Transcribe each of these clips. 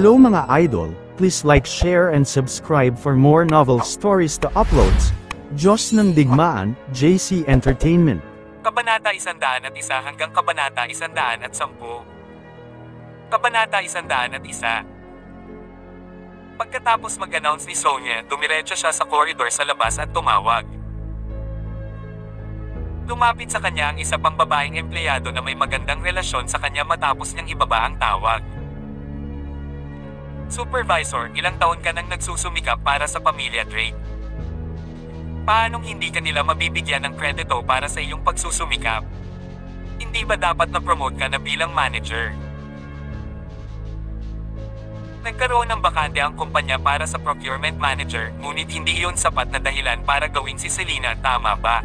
Hello mga idol, please like, share and subscribe for more novel stories to uploads. Diyos ng Digmaan, JC Entertainment. Kabanata 101 hanggang Kabanata 110. Kabanata 101. Pagkatapos mag-announce ni Sonia, dumiretso siya sa koridor sa labas at tumawag. Lumapit sa kanya ang isa pang babaeng empleyado na may magandang relasyon sa kanya matapos niyang ibaba ang tawag. Supervisor, ilang taon ka nang nagsusumikap para sa pamilya Drake? Paanong hindi ka nila mabibigyan ng kredito para sa iyong pagsusumikap? Hindi ba dapat na-promote ka na bilang manager? Nagkaroon ng bakante ang kumpanya para sa procurement manager, ngunit hindi iyon sapat na dahilan para gawing si Selena, tama ba?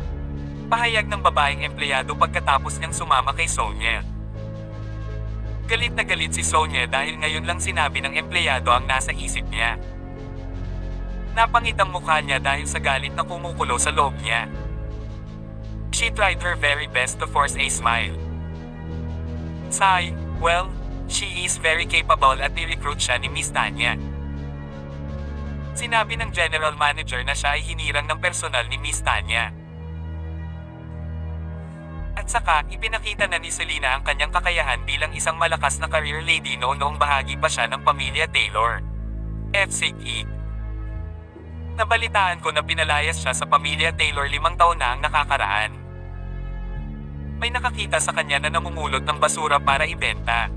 Pahayag ng babaeng empleyado pagkatapos niyang sumama kay Sonia. Galit na galit si Sonia dahil ngayon lang sinabi ng empleyado ang nasa isip niya. Napangit ang mukha niya dahil sa galit na kumukulo sa loob niya. She tried her very best to force a smile. Sigh, well, she is very capable at i-recruit siya ni Miss Tanya. Sinabi ng general manager na siya ay hinirang ng personal ni Miss Tanya. At saka, ipinakita na ni Selena ang kanyang kakayahan bilang isang malakas na career lady noong bahagi pa siya ng pamilya Taylor. FCE. Nabalitaan ko na pinalayas siya sa pamilya Taylor 5 taon na ang nakakaraan. May nakakita sa kanya na namumulot ng basura para ibenta.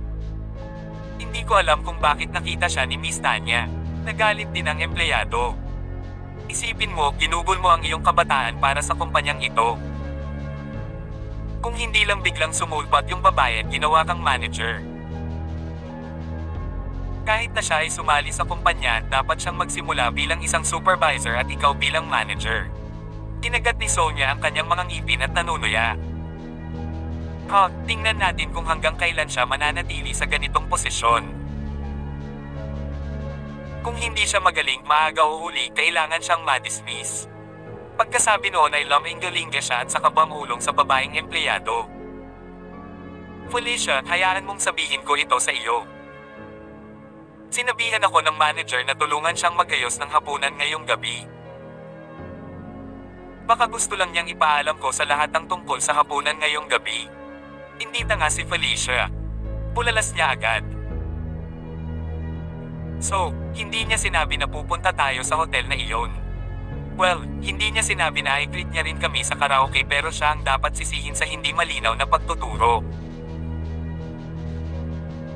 Hindi ko alam kung bakit nakita siya ni Miss Tanya. Nagalit din ang empleyado. Isipin mo, ginugol mo ang iyong kabataan para sa kumpanyang ito. Kung hindi lang biglang sumulpat yung babae, ginawa kang manager. Kahit na siya ay sumali sa kumpanya, dapat siyang magsimula bilang isang supervisor at ikaw bilang manager. Kinagat ni Sonia ang kanyang mga ngipin at nanunuya. Tingnan natin kung hanggang kailan siya mananatili sa ganitong posisyon. Kung hindi siya magaling, maaga o huli, kailangan siyang ma-dismiss. Pagkasabi noon ay laming-galinga siya at saka bumulong sa babaeng empleyado. Felicia, hayaan mong sabihin ko ito sa iyo. Sinabihan ako ng manager na tulungan siyang magayos ng hapunan ngayong gabi. Baka gusto lang niyang ipaalam ko sa lahat ng tungkol sa hapunan ngayong gabi. Hindi tanga si Felicia. Pulalas niya agad. So, hindi niya sinabi na pupunta tayo sa hotel na iyon. Well, hindi niya sinabi na i-treat niya rin kami sa karaoke pero siya ang dapat sisihin sa hindi malinaw na pagtuturo.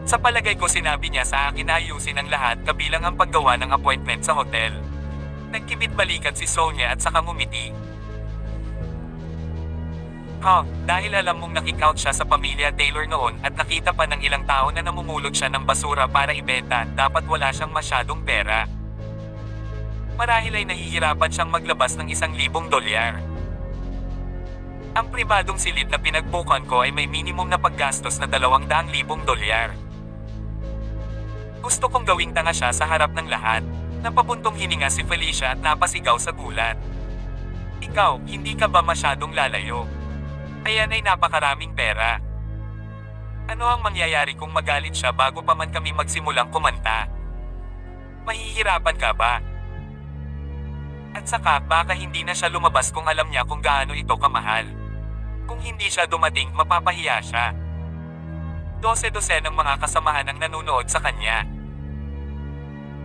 Sa palagay ko sinabi niya sa akin na ayusin ang lahat kabilang ang paggawa ng appointment sa hotel. Nagkibit-balikat si Sonia at saka ngumiti. Dahil alam mong nakikout siya sa pamilya Taylor noon at nakita pa ng ilang tao na namumulot siya ng basura para ibenta, dapat wala siyang masyadong pera. Marahil ay nahihirapan siyang maglabas ng $1,000. Ang pribadong silid na pinagbukan ko ay may minimum na paggastos na $200,000. Gusto kong gawing tanga siya sa harap ng lahat. Napabuntong hininga si Felicia at napasigaw sa gulat. Ikaw, hindi ka ba masyadong lalayo? Ayan ay napakaraming pera. Ano ang mangyayari kung magalit siya bago pa man kami magsimulang kumanta? Mahihirapan ka ba? At saka, baka hindi na siya lumabas kung alam niya kung gaano ito kamahal. Kung hindi siya dumating, mapapahiya siya. 12 ng mga kasamahan ang nanunood sa kanya.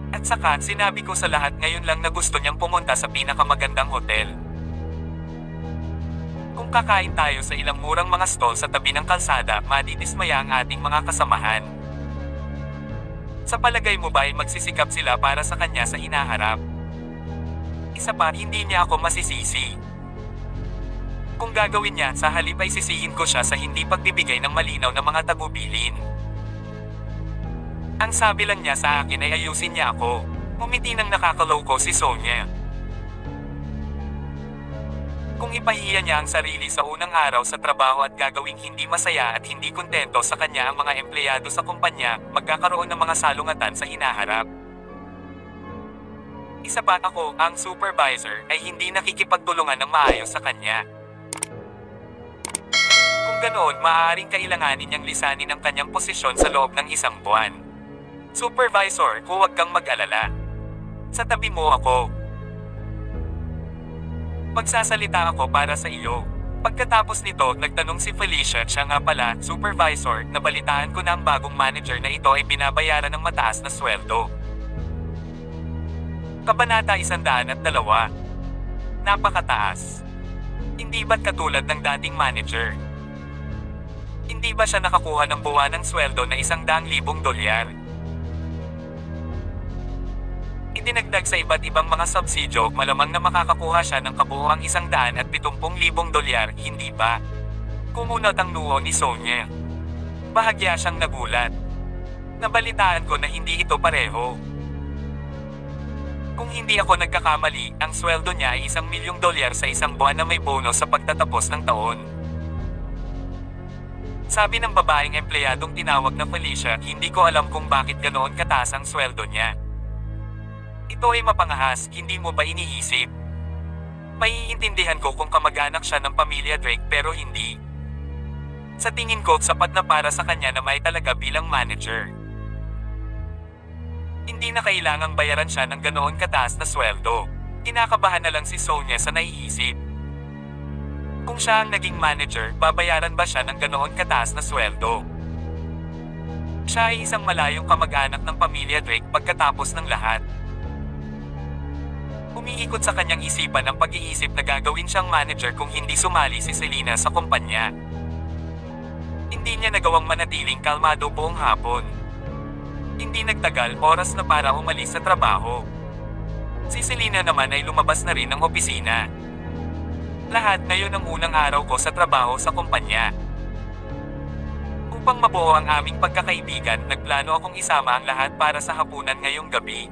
At saka, sinabi ko sa lahat ngayon lang na gusto niyang pumunta sa pinakamagandang hotel. Kung kakain tayo sa ilang murang mga stall sa tabi ng kalsada, madidismaya ang ating mga kasamahan. Sa palagay mo ba ay magsisikap sila para sa kanya sa hinaharap? Isa pa, hindi niya ako masisisi. Kung gagawin niya, sa halip ay sisihin ko siya sa hindi pagbibigay ng malinaw na mga tagubilin. Ang sabi lang niya sa akin ay ayusin niya ako. Ngumiti ng nakakaloko si Sonia. Kung ipahiya niya ang sarili sa unang araw sa trabaho at gagawing hindi masaya at hindi kontento sa kanya ang mga empleyado sa kumpanya, magkakaroon ng mga salungatan sa hinaharap. Isa pa, ako, ang supervisor, ay hindi nakikipagtulungan ng maayos sa kanya. Kung ganoon, maaaring kailanganin niyang lisanin ang kanyang posisyon sa loob ng 1 buwan. Supervisor, huwag kang mag-alala. Sa tabi mo ako. Magsasalita ako para sa iyo. Pagkatapos nito, nagtanong si Felicia, siya nga pala, supervisor, nabalitaan ko na ang bagong manager na ito ay binabayaran ng mataas na sweldo. Kabanata 102. Napakataas. Hindi ba't katulad ng dating manager? Hindi ba siya nakakuha ng buwanang sweldo na $100,000? Idinagdag sa iba't ibang mga subsidyo, malamang na makakakuha siya ng kabuuang $170,000, hindi ba? Kumunot ang noo ni Sonia. Bahagya siyang nagulat. Nabalitaan ko na hindi ito pareho. Kung hindi ako nagkakamali, ang sweldo niya ay $1,000,000 sa isang buwan na may bonus sa pagtatapos ng taon. Sabi ng babaeng empleyadong tinawag na Felicia, hindi ko alam kung bakit ganoon kataas ang sweldo niya. Ito ay mapangahas, hindi mo ba iniisip? Maiintindihan ko kung kamag-anak siya ng pamilya Drake pero hindi. Sa tingin ko, sapat na para sa kanya na may talaga bilang manager. Hindi na kailangang bayaran siya ng ganoon kataas na sweldo. Kinakabahan na lang si Sonia sa naiisip. Kung siya ang naging manager, babayaran ba siya ng ganoon kataas na sweldo? Siya ay isang malayong kamag-anak ng pamilya Drake pagkatapos ng lahat. Umiikot sa kanyang isipan ang pag-iisip na gagawin siyang manager kung hindi sumali si Selena sa kumpanya. Hindi niya nagawang manatiling kalmado buong hapon. Hindi nagtagal, oras na para umalis sa trabaho. Si Selena naman ay lumabas na rin ng opisina. Lahat ngayon ang unang araw ko sa trabaho sa kumpanya. Upang mabuo ang aming pagkakaibigan, nagplano akong isama ang lahat para sa hapunan ngayong gabi.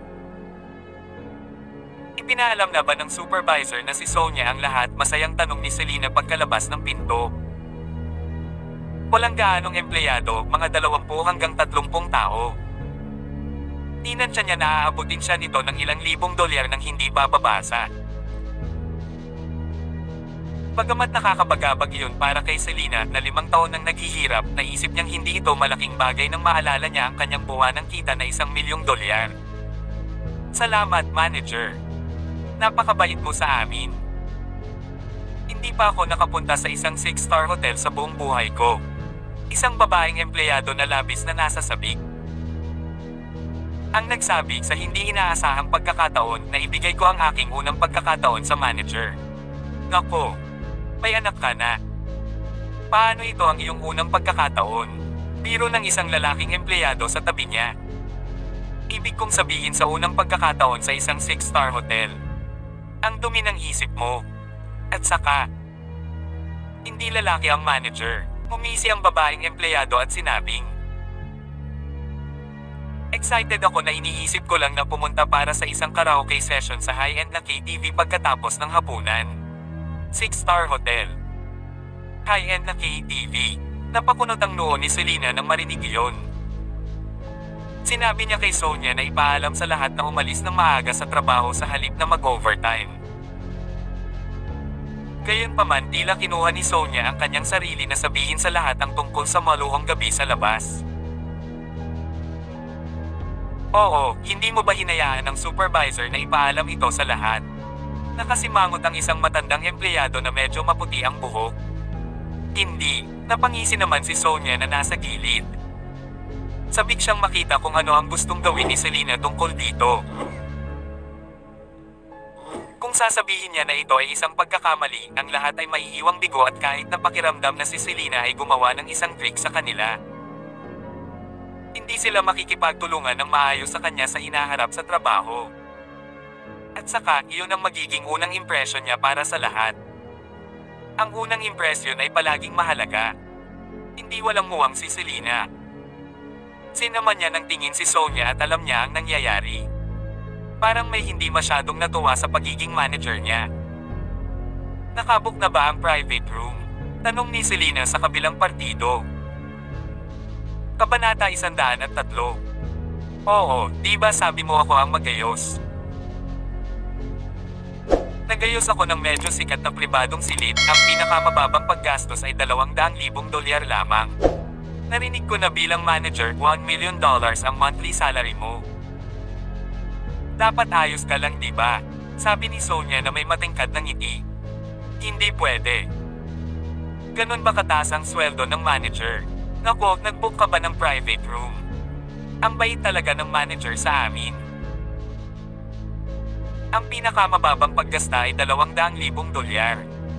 Ipinaalam na ba ng supervisor na si Sonia ang lahat? Masayang tanong ni Selena pagkalabas ng pinto. Walang gaanong empleyado, mga 20 hanggang 30 tao. Tinansya niya na aabutin siya nito ng ilang $1,000 nang hindi bababasa. Bagamat nakakabagabag iyon para kay Selena na 5 taon nang naghihirap, naisip niyang hindi ito malaking bagay nang maalala niya ang kanyang buwanang kita na $1,000,000. Salamat, manager. Napakabait mo sa amin. Hindi pa ako nakapunta sa isang 6-star hotel sa buong buhay ko. Isang babaeng empleyado na labis na nasa sabik. Ang nagsabi sa hindi inaasahang pagkakataon na ibigay ko ang aking unang pagkakataon sa manager. Nako, may anak ka na. Paano ito ang iyong unang pagkakataon? Biro ng isang lalaking empleyado sa tabi niya. Ibig kong sabihin sa unang pagkakataon sa isang 6-star hotel. Ang dumi ng isip mo. At saka, hindi lalaki ang manager. Umisi ang babaeng empleyado at sinabing, excited ako na iniisip ko lang na pumunta para sa isang karaoke session sa high-end na KTV pagkatapos ng hapunan. 6-star hotel. High-end na KTV. Napakunot ang noo ni Selena nang marinig iyon. Sinabi niya kay Sonia na ipaalam sa lahat na umalis ng maaga sa trabaho sa halip na mag-overtime. Gayunpaman, tila kinuha ni Sonia ang kanyang sarili na sabihin sa lahat ang tungkol sa maluhong gabi sa labas. Oo, hindi mo ba hinayaan ng supervisor na ipaalam ito sa lahat? Nakasimangot ang isang matandang empleyado na medyo maputi ang buhok. Hindi, napangisi naman si Sonia na nasa gilid. Sabik siyang makita kung ano ang gustong gawin ni Selena tungkol dito. Kung sasabihin niya na ito ay isang pagkakamali, ang lahat ay maiiwang bigo at kahit na pakiramdam na si Selena ay gumawa ng isang trick sa kanila. Hindi sila makikipagtulungan ng maayos sa kanya sa hinaharap sa trabaho. At saka, iyon ang magiging unang impresyon niya para sa lahat. Ang unang impresyon ay palaging mahalaga. Hindi walang muwang si Selena. Sinaman niya ng tingin si Sonia at alam niya ang nangyayari. Parang may hindi masyadong natuwa sa pagiging manager niya. Nakabook na ba ang private room? Tanong ni Selena sa kabilang partido. Kabanata 103. Oo, di ba sabi mo ako ang magayos? Nagayos ako ng medyo sikat na pribadong silid, ang pinakamababang paggastos ay $200,000 lamang. Narinig ko na bilang manager $1 million ang monthly salary mo. Dapat ayos ka lang, di ba? Sabi ni Sonia na may matingkad ng ngiti. Hindi pwede. Ganon ba kataas ang sweldo ng manager? Nako, nag-book ka ba ng private room? Ang bait talaga ng manager sa amin. Ang pinakamababang paggasta ay $200,000.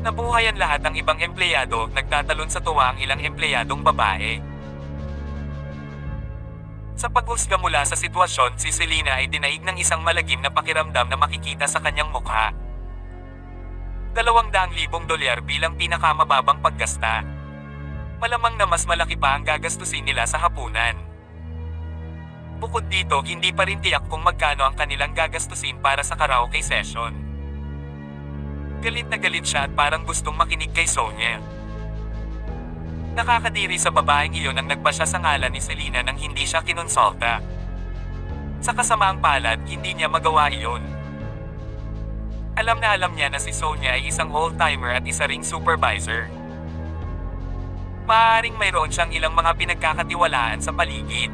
Nabuhayan lahat ang ibang empleyado, nagtatalon sa tuwa ang ilang empleyadong babae. Sa paghusga mula sa sitwasyon, si Selena ay dinaig ng isang malagim na pakiramdam na makikita sa kanyang mukha. $200,000 bilang pinakamababang paggasta. Malamang na mas malaki pa ang gagastusin nila sa hapunan. Bukod dito, hindi pa rin tiyak kung magkano ang kanilang gagastusin para sa karaoke session. Galit na galit siya at parang gustong makinig kay Sonia. Nakakadiri sa babaeng iyon ang nagpasya sa ngalan ni Selena nang hindi siya kinonsulta. Sa kasamaang palad, hindi niya magawa iyon. Alam niya na si Sonia ay isang old-timer at isa ring supervisor. Maaaring mayroon siyang ilang mga pinagkakatiwalaan sa paligid.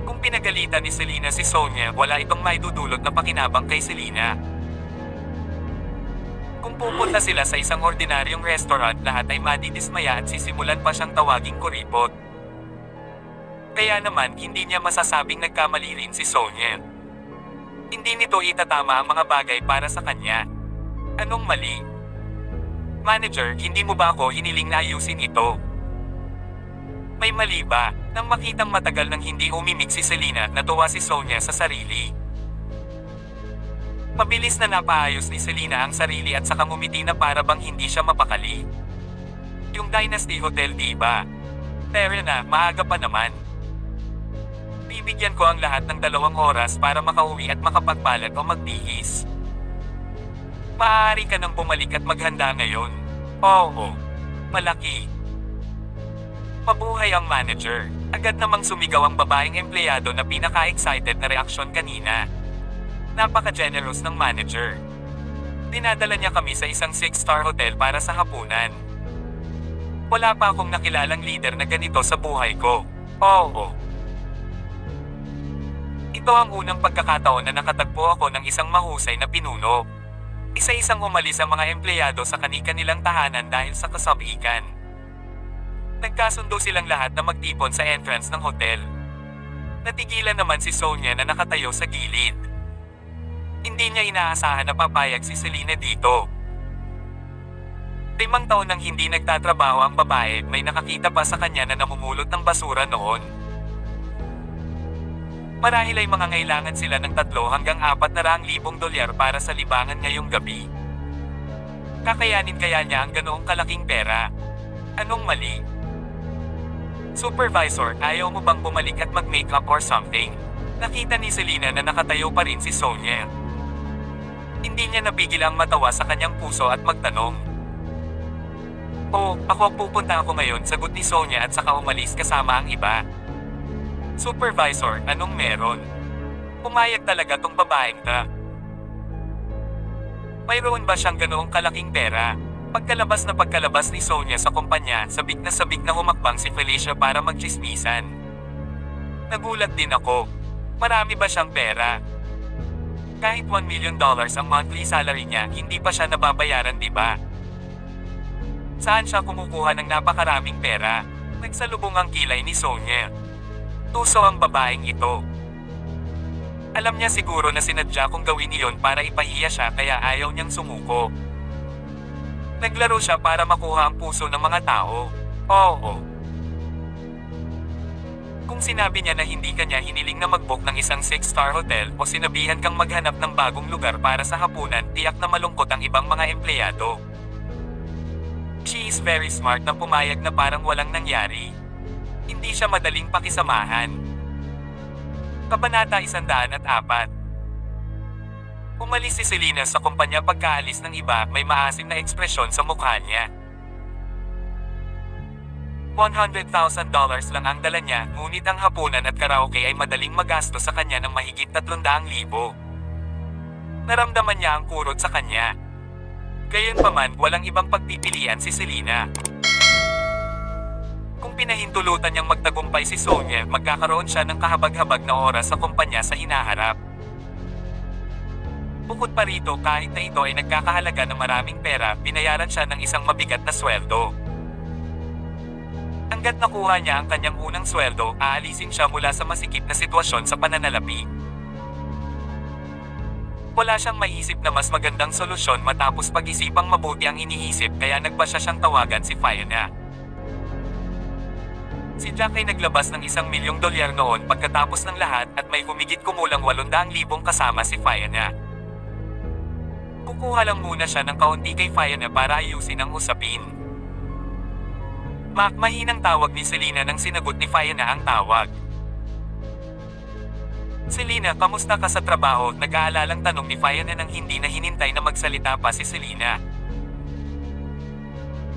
Kung pinagalitan ni Selena si Sonia, wala itong maidudulot na pakinabang kay Selena. Kung pupunta sila sa isang ordinaryong restaurant, lahat ay madidismaya at sisimulan pa siyang tawaging kuripot. Kaya naman, hindi niya masasabing nagkamali rin si Sonia. Hindi nito itatama ang mga bagay para sa kanya. Anong mali? Manager, hindi mo ba ako hiniling na ayusin ito? May mali ba? Nang makitang matagal nang hindi umimik si Selena, natuwa si Sonia sa sarili. Mabilis na napaayos ni Selena ang sarili at saka ngumiti na para bang hindi siya mapakali. Yung Dynasty Hotel, diba? Pero na, maaga pa naman. Bibigyan ko ang lahat ng 2 oras para makauwi at makapagbalat o magbihis. Maaari ka nang bumalik at maghanda ngayon. Oo. Malaki. Mabuhay ang manager. Agad namang sumigaw ang babaeng empleyado na pinaka-excited na reaksyon kanina. Napaka-generous ng manager. Dinadala niya kami sa isang 6-star hotel para sa hapunan. Wala pa akong nakilalang leader na ganito sa buhay ko. Oo. Ito ang unang pagkakataon na nakatagpo ako ng isang mahusay na pinuno. Isa-isang umalis ang mga empleyado sa kani-kanilang tahanan dahil sa kasabikan. Nagkasundo silang lahat na magtipon sa entrance ng hotel. Natigilan naman si Sonia na nakatayo sa gilid. Hindi niya inaasahan na papayag si Selena dito. 5 taon nang hindi nagtatrabaho ang babae, may nakakita pa sa kanya na namumulot ng basura noon. Marahil ay mangangailangan sila ng $300,000 para sa libangan ngayong gabi. Kakayanin kaya niya ang ganoong kalaking pera? Anong mali? Supervisor, ayaw mo bang bumalik at mag-makeup or something? Nakita ni Selena na nakatayo pa rin si Sonia. Hindi niya napigil ang matawa sa kanyang puso at magtanong. Oh, ako pupunta ako ngayon, sagot ni Sonia at saka umalis kasama ang iba. Supervisor, anong meron? Pumayag talaga tong babaeng ta. Mayroon ba siyang ganoong kalaking pera? Pagkalabas ni Sonia sa kumpanya, sabik na humakbang si Felicia para magtsismisan. Nagulat din ako. Marami ba siyang pera? Kahit $1 million ang monthly salary niya, hindi pa siya nababayaran, di ba? Saan siya kumukuha ng napakaraming pera? Nagsalubong ang kilay ni Sonia. Tuso ang babaeng ito. Alam niya siguro na sinadya kong gawin iyon para ipahiya siya kaya ayaw niyang sumuko. Naglaro siya para makuha ang puso ng mga tao. Oo. Kung sinabi niya na hindi kanya hiniling na mag-book ng isang 6-star hotel o sinabihan kang maghanap ng bagong lugar para sa hapunan, tiyak na malungkot ang ibang mga empleyado. She is very smart na pumayag na parang walang nangyari. Hindi siya madaling pakisamahan. Kabanata 104. Umalis si Selena sa kumpanya pagkaalis ng iba, may maasim na ekspresyon sa mukha niya. $100,000 lang ang dala niya, ngunit ang hapunan at karaoke ay madaling magasto sa kanya ng mahigit 300,000. Naramdaman niya ang kurot sa kanya. Gayunpaman, walang ibang pagpipilian si Selena. Kung pinahintulutan niyang magtagumpay si Sonia, magkakaroon siya ng kahabag-habag na oras sa kumpanya sa hinaharap. Bukod pa rito, kahit na ito ay nagkakahalaga ng maraming pera, binayaran siya ng isang mabigat na sweldo. Hanggat nakuha niya ang kanyang unang sweldo, aalisin siya mula sa masikip na sitwasyon sa pananalapi. Wala siyang maisip na mas magandang solusyon matapos pag-isipang mabuti ang iniisip, kaya nagpasya siyang tawagan si Fiona. Si Jack ay naglabas ng $1,000,000 noon pagkatapos ng lahat at may humigit kumulang 800,000 kasama si Fiona. Kukuha lang muna siya ng kaunti kay Fiona para ayusin ang usapin. Mahinang tawag ni Selena nang sinagot ni Fiona ang tawag. Selena, kamusta ka sa trabaho? Nag-aalalang tanong ni Fiona nang hindi na hinintay na magsalita pa si Selena.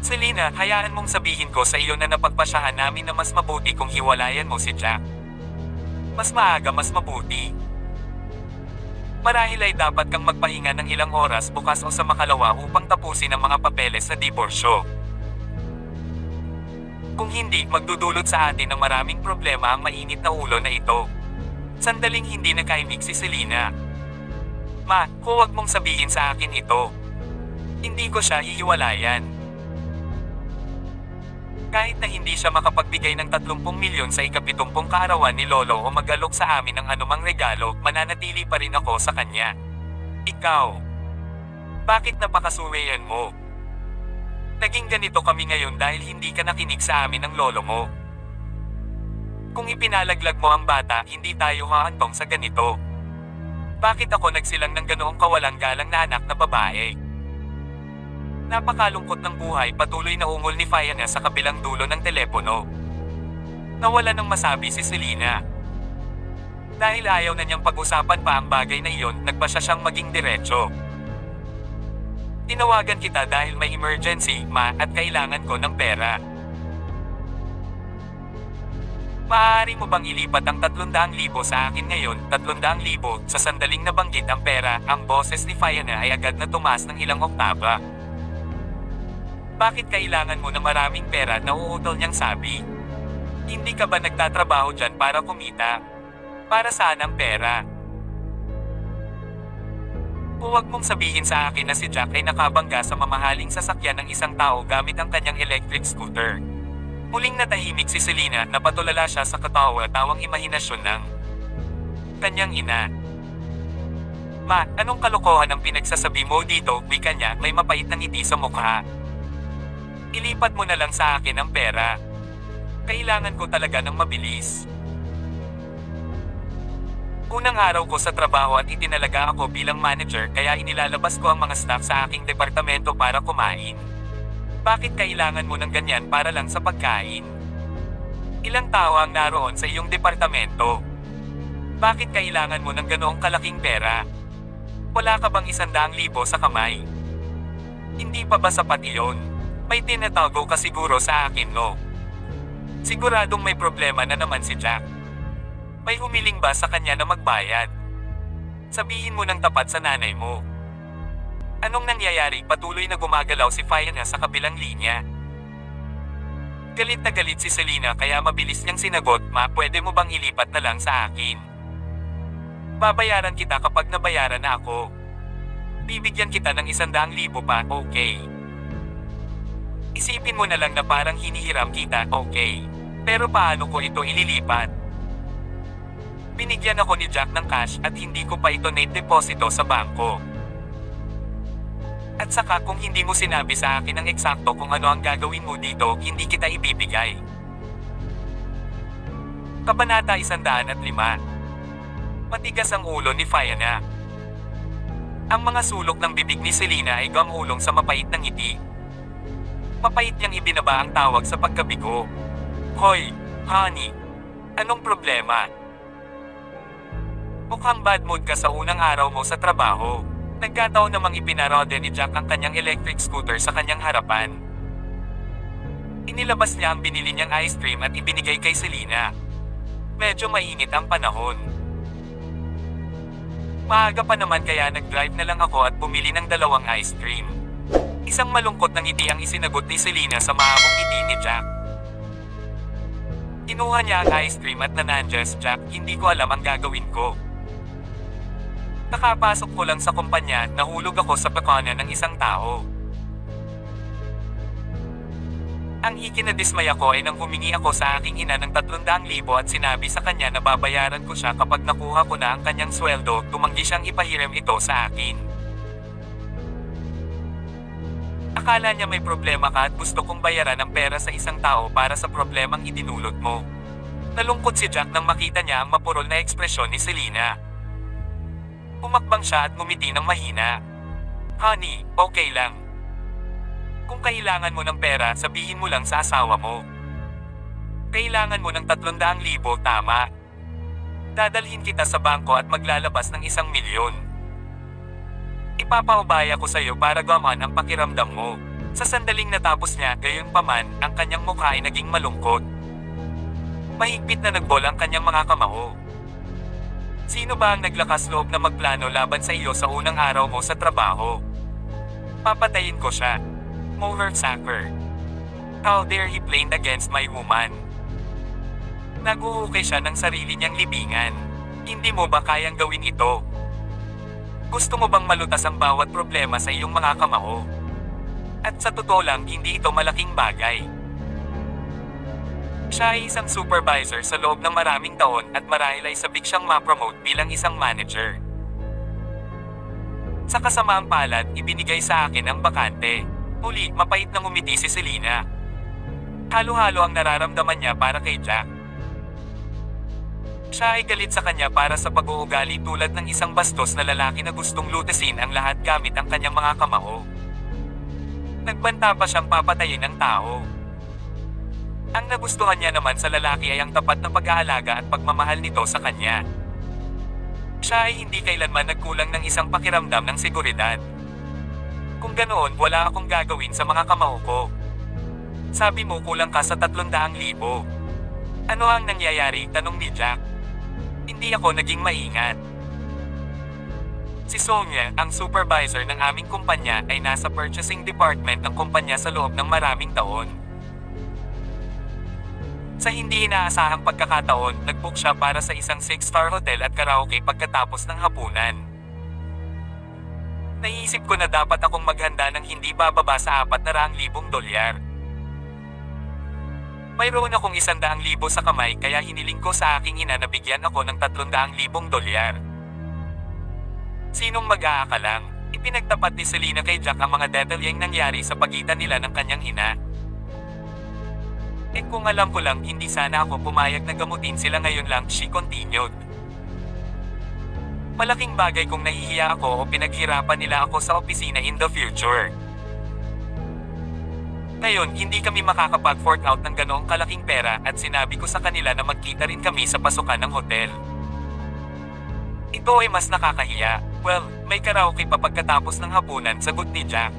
Selena, hayaan mong sabihin ko sa iyo na napagpasyahan namin na mas mabuti kung hiwalayan mo si Jack. Mas maaga, mas mabuti. Marahil ay dapat kang magpahinga ng ilang oras bukas o sa makalawa upang tapusin ang mga papeles sa diborsyo. Kung hindi, magdudulot sa atin ng maraming problema ang mainit na ulo na ito. Sandaling hindi nakaimik si Selena. Huwag mong sabihin sa akin ito. Hindi ko siya hihiwalayan. Kahit na hindi siya makapagbigay ng 30 milyon sa ika-70 kaarawan ni Lolo o mag-alok sa amin ng anumang regalo, mananatili pa rin ako sa kanya. Ikaw, bakit napakasuweyan mo? Naging ganito kami ngayon dahil hindi ka nakinig sa amin ng lolo mo. Kung ipinalaglag mo ang bata, hindi tayo haantong sa ganito. Bakit ako nagsilang ng ganoong kawalang galang na anak na babae? Napakalungkot ng buhay, patuloy na ungol ni Fiona sa kabilang dulo ng telepono. Nawala ng masabi si Selena. Dahil ayaw na niyang pag-usapan pa ang bagay na iyon, nagpasya siyang maging diretso. Tinawagan kita dahil may emergency, at kailangan ko ng pera. Maaari mo bang ilipat ang 300,000 sa akin ngayon? 300,000, sa sandaling nabanggit ang pera, ang boses ni Fiona ay agad na tumaas ng ilang oktaba. Bakit kailangan mo na maraming pera? Nauutol niyang sabi. Hindi ka ba nagtatrabaho dyan para kumita? Para saan ang pera? Huwag mong sabihin sa akin na si Jack ay nakabangga sa mamahaling sasakyan ng isang tao gamit ang kanyang electric scooter. Muling natahimik si Selena, napatulala siya sa katawa-tawang imahinasyon ng kanyang ina. Anong kalokohan ang pinagsasabi mo dito? Wika niya, may mapait na ngiti sa mukha. Ilipat mo na lang sa akin ang pera. Kailangan ko talaga ng mabilis. Unang araw ko sa trabaho at itinalaga ako bilang manager, kaya inilalabas ko ang mga staff sa aking departamento para kumain. Bakit kailangan mo ng ganyan para lang sa pagkain? Ilang tao ang naroon sa iyong departamento? Bakit kailangan mo ng ganoong kalaking pera? Wala ka bang 100,000 sa kamay? Hindi pa ba sapat iyon? May tinatago ka siguro sa akin, no? Siguradong may problema na naman si Jack. May humiling ba sa kanya na magbayad? Sabihin mo ng tapat sa nanay mo. Anong nangyayari? Patuloy na gumagalaw si Fiona sa kabilang linya. Galit na galit si Selena kaya mabilis niyang sinagot, pwede mo bang ilipat na lang sa akin? Babayaran kita kapag nabayaran na ako. Bibigyan kita ng 100,000 pa, okay? Isipin mo na lang na parang hinihiram kita, okay? Pero paano ko ito ililipat? Binigyan ako ni Jack ng cash at hindi ko pa ito na-deposito sa bangko. At saka kung hindi mo sinabi sa akin ng eksakto kung ano ang gagawin mo dito, hindi kita ibibigay. Kabanata 105. Matigas ang ulo ni Fiona. Ang mga sulok ng bibig ni Selena ay gamulong sa mapait na ngiti. Mapait niyang ibinaba ang tawag sa pagkabigo. Hoy, honey. Anong problema? Mukhang bad mood ka sa unang araw mo sa trabaho. Nagkataon namang ipinarode ni Jack ang kanyang electric scooter sa kanyang harapan. Inilabas niya ang binili niyang ice cream at ibinigay kay Selena. Medyo mainit ang panahon. Maaga pa naman kaya nag-drive na lang ako at bumili ng 2 ice cream. Isang malungkot na ngiti ang isinagot ni Selena sa mahabang ngiti ni Jack. Kinuha niya ang ice cream at nanandya si Jack, hindi ko alam ang gagawin ko. Nakapasok ko lang sa kumpanya, nahulog ako sa bakana ng isang tao. Ang ikinadismaya ko ay nang humingi ako sa aking ina ng 300,000 at sinabi sa kanya na babayaran ko siya kapag nakuha ko na ang kanyang sweldo. Tumanggi siyang ipahiram ito sa akin. Akala niya may problema ka at gusto kong bayaran ng pera sa isang tao para sa problemang idinulot mo. Nalungkot si Jack nang makita niya ang mapurol na ekspresyon ni Selena. Pumakbang siya at ngumiti ng mahina. Honey, okay lang. Kung kailangan mo ng pera, sabihin mo lang sa asawa mo. Kailangan mo ng 300,000, tama? Dadalhin kita sa bangko at maglalabas ng 1,000,000. Ipapaubaya ko sa iyo para gumaan ang pakiramdam mo. Sa sandaling natapos niya, gayunpaman, ang kanyang mukha ay naging malungkot. Mahigpit na nagbol ang kanyang mga kamao. Sino ba ang naglakas loob na magplano laban sa iyo sa unang araw mo sa trabaho? Papatayin ko siya. Moher sucker. How dare he planned against my woman? Naguhukay siya ng sarili niyang libingan. Hindi mo ba kayang gawin ito? Gusto mo bang malutas ang bawat problema sa iyong mga kamao? At sa totoo lang, hindi ito malaking bagay. Siya ay isang supervisor sa loob ng maraming taon at marahil ay sabik siyang ma-promote bilang isang manager. Sa kasamaang palad, ibinigay sa akin ang bakante. Muli, mapait na ngumiti si Selena. Halo-halo ang nararamdaman niya para kay Jack. Siya ay galit sa kanya para sa pag-uugali tulad ng isang bastos na lalaki na gustong lutasin ang lahat gamit ang kanyang mga kamao. Nagbanta pa siyang papatayin ng tao. Ang nagustuhan niya naman sa lalaki ay ang tapat na pag-aalaga at pagmamahal nito sa kanya. Siya ay hindi kailanman nagkulang ng isang pakiramdam ng seguridad. Kung ganoon, wala akong gagawin sa mga kamao ko. Sabi mo kulang ka sa 300,000. Ano ang nangyayari? Tanong ni Jack. Hindi ako naging maingat. Si Sonia, ang supervisor ng aming kumpanya, ay nasa purchasing department ng kumpanya sa loob ng maraming taon. Sa hindi inaasahang pagkakataon, nag-book siya para sa isang 6-star hotel at karaoke pagkatapos ng hapunan. Naisip ko na dapat akong maghanda ng hindi bababa sa $400,000. Mayroon akong 100,000 sa kamay kaya hiniling ko sa aking ina na bigyan ako ng $300,000. Sinong mag-aakalang, ipinagtapat ni Selena kay Jack ang mga detalyeng nangyari sa pagitan nila ng kanyang ina. Kung alam ko lang, hindi sana ako pumayag na gamutin sila ngayon lang, she continued. Malaking bagay kung nahihiya ako o pinaghirapan nila ako sa opisina in the future. Ngayon, hindi kami makakapag-fork out ng ganoong kalaking pera at sinabi ko sa kanila na magkita rin kami sa pasukan ng hotel. Ito ay mas nakakahiya. Well, may karaoke pa pagkatapos ng hapunan, sagot ni Jack.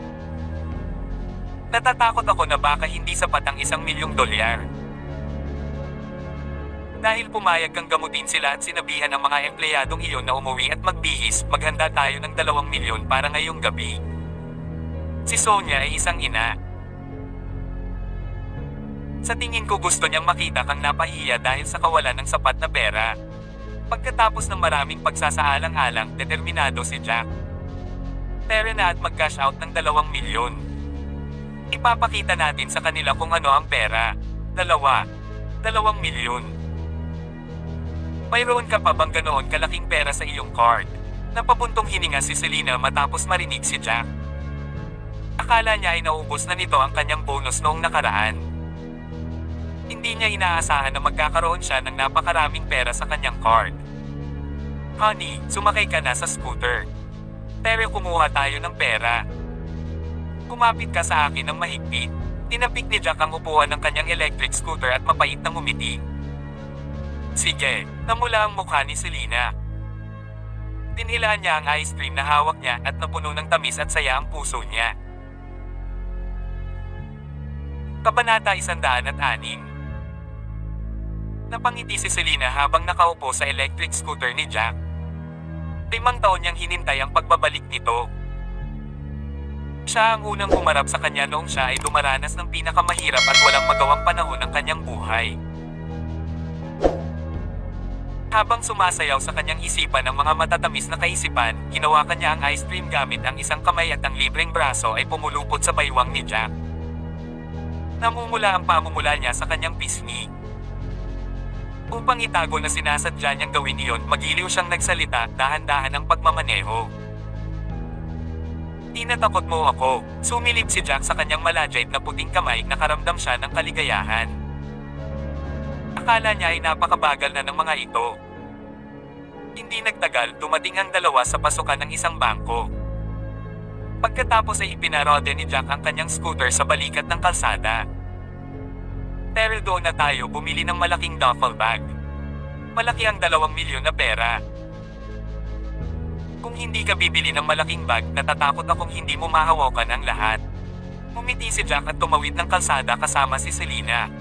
Natatakot ako na baka hindi sapat ang $1,000,000. Dahil pumayag kang gamutin sila at sinabihan ang mga empleyadong iyon na umuwi at magbihis, maghanda tayo ng 2,000,000 para ngayong gabi. Si Sonia ay isang ina. Sa tingin ko gusto niyang makita kang napahiya dahil sa kawalan ng sapat na pera. Pagkatapos ng maraming pagsasaalang-alang, determinado si Jack. Pera na at mag-cash out ng 2,000,000. Ipapakita natin sa kanila kung ano ang pera. 2,000,000. Mayroon ka pa bang ganoon kalaking pera sa iyong card? Napabuntong hininga si Selena matapos marinig si Jack. Akala niya ay naubos na nito ang kanyang bonus noong nakaraan. Hindi niya inaasahan na magkakaroon siya ng napakaraming pera sa kanyang card. Honey, sumakay ka na sa scooter. Pero kumuha tayo ng pera. Kumapit ka sa akin ng mahigpit. Tinapik ni Jack ang upuan ng kanyang electric scooter at mapait na ngumiti. Sige, namula ang mukha ni Selena. Tinilaan niya ang ice cream na hawak niya at napuno ng tamis at saya ang puso niya. Kabanata 106. Napangiti si Selena habang nakaupo sa electric scooter ni Jack. 5 taon niyang hinintay ang pagbabalik nito. Siya ang unang humarap sa kanya noong siya ay dumaranas ng pinakamahirap at walang magawang panahon ng kanyang buhay. Habang sumasayaw sa kanyang isipan ang mga matatamis na kaisipan, hinawakan niya ang ice cream gamit ang isang kamay at ang libreng braso ay pumulupot sa baywang ni Jack. Namumula ang pamumula niya sa kanyang pisngi. Upang itago na sinasadya niyang gawin iyon, magiliw siyang nagsalita, dahan-dahan ang pagmamaneho. "Tinatakot mo ako." Sumilip si Jack sa kanyang malajait na puting kamay, nakaramdam siya ng kaligayahan. Akala niya ay napakabagal na ng mga ito. Hindi nagtagal, dumating ang dalawa sa pasukan ng isang bangko. Pagkatapos ay ipinarode ni Jack ang kanyang scooter sa balikat ng kalsada. "Tara, doon na tayo bumili ng malaking duffel bag. Malaki ang 2 milyon na pera. Kung hindi ka bibili ng malaking bag, natatakot akong hindi mo mahawakan ang lahat." Ngumiti si Jack at tumawid ng kalsada kasama si Selena.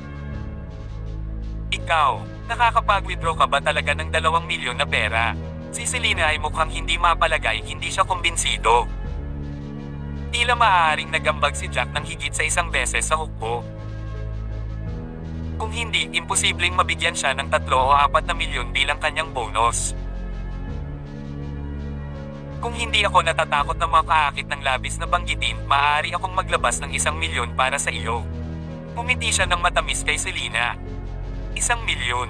"Ikaw, nakakapag-withdraw ka ba talaga ng 2 milyon na pera?" Si Selena ay mukhang hindi mapalagay, hindi siya kumbinsido. Tila maaaring nagambag si Jack ng higit sa 1 beses sa hukbo. Kung hindi, imposibleng mabigyan siya ng 3 o 4 na milyon bilang kanyang bonus. "Kung hindi ako natatakot na makaakit ng labis na banggitin, maaari akong maglabas ng 1 milyon para sa iyo." Umiti siya ng matamis kay Selena. 1 milyon.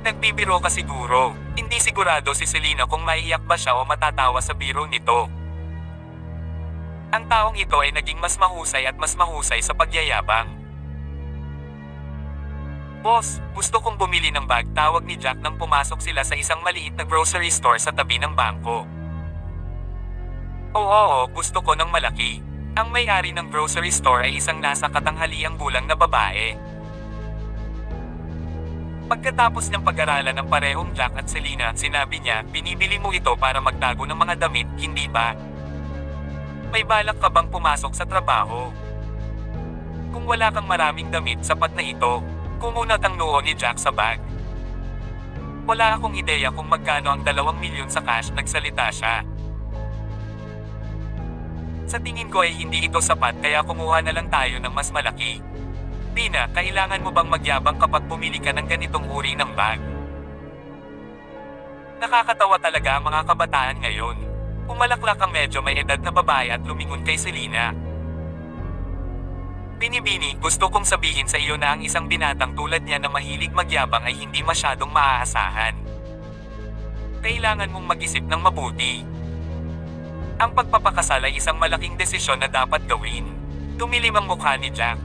Nagbibiro ka siguro. Hindi sigurado si Selena kung maiiyak ba siya o matatawa sa biro nito. Ang taong ito ay naging mas mahusay at mas mahusay sa pagyayabang. "Boss, gusto kong bumili ng bag," tawag ni Jack nang pumasok sila sa isang maliit na grocery store sa tabi ng bangko. Oo, gusto ko ng malaki." Ang may-ari ng grocery store ay isang nasa katanghaliang gulang na babae. Pagkatapos niyang pag-aralan ng parehong Jack at Selena, sinabi niya, "Binibili mo ito para magtago ng mga damit, hindi ba? May balak ka bang pumasok sa trabaho? Kung wala kang maraming damit, sapat na ito." Kumunat ang noo ni Jack sa bag. "Wala akong ideya kung magkano ang 2 milyon sa cash," nagsalita siya. "Sa tingin ko ay hindi ito sapat, kaya kumuha na lang tayo ng mas malaki." "Tina, kailangan mo bang magyabang kapag pumili ka ng ganitong uri ng bag? Nakakatawa talaga ang mga kabataan ngayon." Umalaklak ang medyo may edad na babae at lumingon kay Selena. "Binibini, gusto kong sabihin sa iyo na ang isang binatang tulad niya na mahilig magyabang ay hindi masyadong maaasahan. Kailangan mong mag-isip ng mabuti. Ang pagpapakasal ay isang malaking desisyon na dapat gawin." Tumilim ang mukha ni Jack.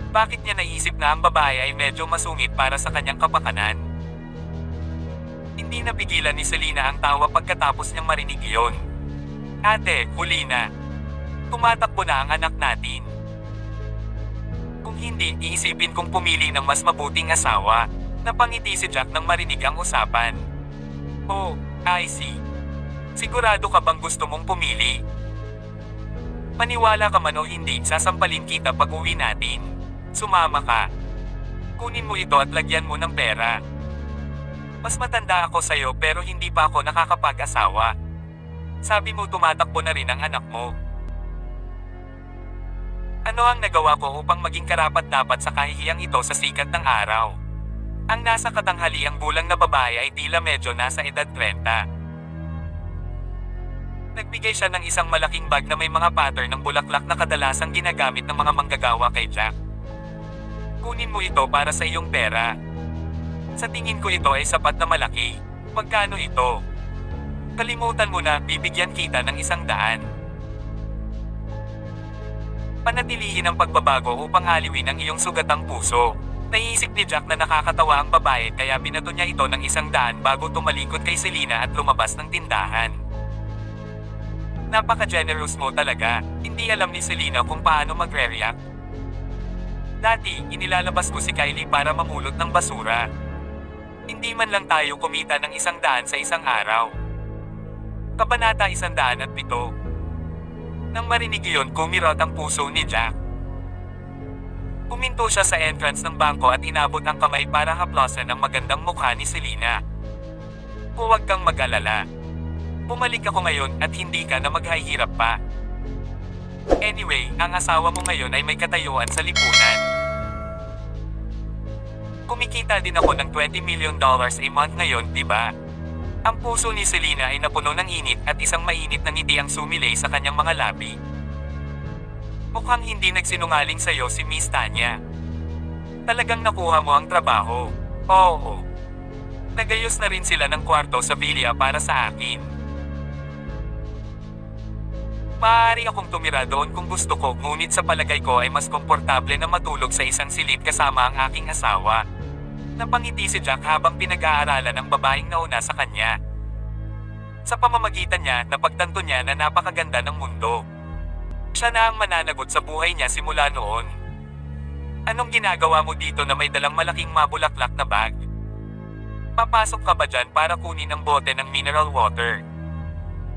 Bakit niya naisip na ang babae ay medyo masungit para sa kanyang kapakanan? Hindi napigilan ni Selena ang tawa pagkatapos niyang marinig iyon. "Ate, huli na. Tumatakbo na ang anak natin. Kung hindi, iisipin kong pumili ng mas mabuting asawa." Napangiti si Jack nang marinig ang usapan. "Oh, I see. Sigurado ka bang gusto mong pumili? Maniwala ka man o hindi, sasampalin kita pag uwi natin. Sumama ka. Kunin mo ito at lagyan mo ng pera. Mas matanda ako sa'yo pero hindi pa ako nakakapag-asawa. Sabi mo tumatakbo na rin ang anak mo. Ano ang nagawa ko upang maging karapat-dapat sa kahihiyang ito sa sikat ng araw?" Ang nasa katanghaliang gulang na babae ay tila medyo nasa edad 30. Nagbigay siya ng isang malaking bag na may mga pattern ng bulaklak na kadalasang ginagamit ng mga manggagawa kay Jack. "Kunin mo ito para sa iyong pera. Sa tingin ko ito ay sapat na malaki. Magkano ito?" "Kalimutan mo na, bibigyan kita ng 100. Panatilihin ang pagbabago upang aliwin ang iyong sugatang puso." Naiisip ni Jack na nakakatawa ang babae kaya binato niya ito ng 100 bago tumalikod kay Selena at lumabas ng tindahan. Napaka-generous mo talaga. Hindi alam ni Selena kung paano magre-react. "Dati, inilalabas ko si Kylie para mamulot ng basura. Hindi man lang tayo kumita ng 100 sa isang araw." Kabanata 107. Nang marinig iyon, kumirot ang puso ni Jack. Puminto siya sa entrance ng bangko at inabot ang kamay para haplosan ang magandang mukha ni Selena. "Huwag kang mag-alala. Bumalik ako ngayon at hindi ka na maghahirap pa. Anyway, ang asawa mo ngayon ay may katayuan sa lipunan." Kumikita din ako ng $20 million a month ngayon, di ba? Ang puso ni Selena ay napuno ng init at isang mainit na ngiti ang sumilay sa kanyang mga labi. Mukhang hindi nagsinungaling sa'yo si Miss Tanya. Talagang nakuha mo ang trabaho. Oo. Nagayos na rin sila ng kwarto sa villa para sa akin. Maaari akong tumira doon kung gusto ko, ngunit sa palagay ko ay mas komportable na matulog sa isang silid kasama ang aking asawa. Napangiti si Jack habang pinag-aaralan ng babaeng nauna sa kanya. Sa pamamagitan niya, napagtanto niya na napakaganda ng mundo. Siya na ang mananagot sa buhay niya simula noon. Anong ginagawa mo dito na may dalang malaking mabulaklak na bag? Papasok ka ba dyan para kunin ang bote ng mineral water?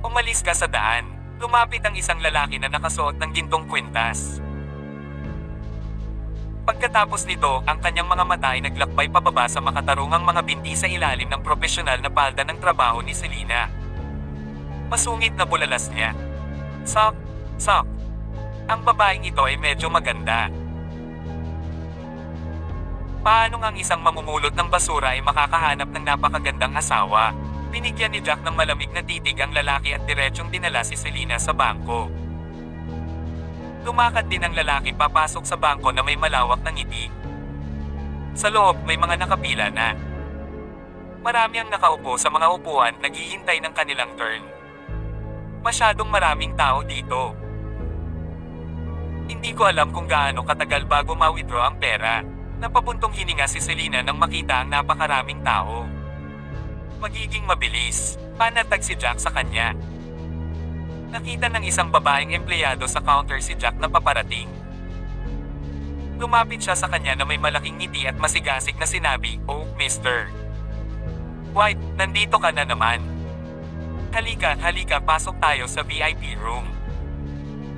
Umalis ka sa daan. Lumapit ang isang lalaki na nakasuot ng gintong kwintas. Pagkatapos nito, ang kanyang mga mata ay naglakbay pababa sa makatarungang mga binti sa ilalim ng propesyonal na palda ng trabaho ni Selena. Masungit na bulalas niya. Sok. Ang babaeng ito ay medyo maganda. Paano ngang isang mamumulot ng basura ay makakahanap ng napakagandang asawa? Binigyan ni Jack ng malamig na titig ang lalaki at diretsyong dinala si Selena sa bangko. Lumakad din ang lalaki papasok sa bangko na may malawak na ngiti. Sa loob may mga nakapila na. Marami ang nakaupo sa mga upuan naghihintay ng kanilang turn. Masyadong maraming tao dito. Hindi ko alam kung gaano katagal bago ma-withdraw ang pera. Napapuntong hininga si Selena nang makita ang napakaraming tao. Magiging mabilis. Panatag si Jack sa kanya. Nakita ng isang babaeng empleyado sa counter si Jack na paparating. Lumapit siya sa kanya na may malaking ngiti at masigasig na sinabi, "Oh, Mr. White, nandito ka na naman. Halika, pasok tayo sa VIP room.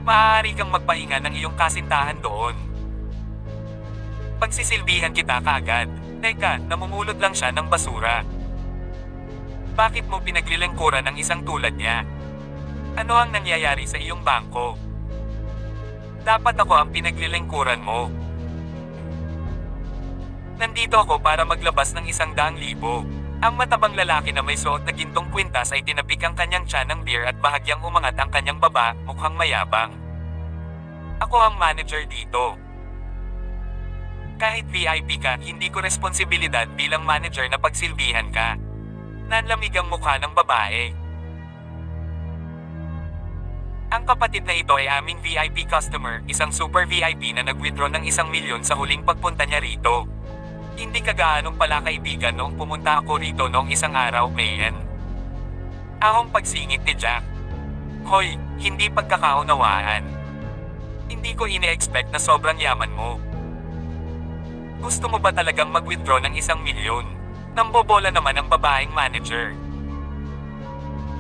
Maaari kang magpahinga ng iyong kasintahan doon. Pagsisilbihan kita kaagad." Teka, namumulot lang siya ng basura. Bakit mo pinaglilingkuran ng isang tulad niya? Ano ang nangyayari sa iyong bangko? Dapat ako ang pinaglilingkuran mo. Nandito ako para maglabas ng 100,000. Ang matabang lalaki na may suot na gintong kwintas ay tinapik ang kanyang tiyan ng beer at bahagyang umangat ang kanyang baba, mukhang mayabang. Ako ang manager dito. Kahit VIP ka, hindi ko responsibilidad bilang manager na pagsilbihan ka. Nanlamig ang mukha ng babae. Ang kapatid na ito ay aming VIP customer, isang super VIP na nag-withdraw ng 1,000,000 sa huling pagpunta niya rito. Hindi ka gaanong pala kaibigan noong pumunta ako rito noong isang araw, Mayan. Ahong pagsingit ni Jack. Hoy, hindi pagkakaunawaan. Hindi ko ine-expect na sobrang yaman mo. Gusto mo ba talagang mag-withdraw ng 1,000,000? Nambobola naman ang babaeng manager.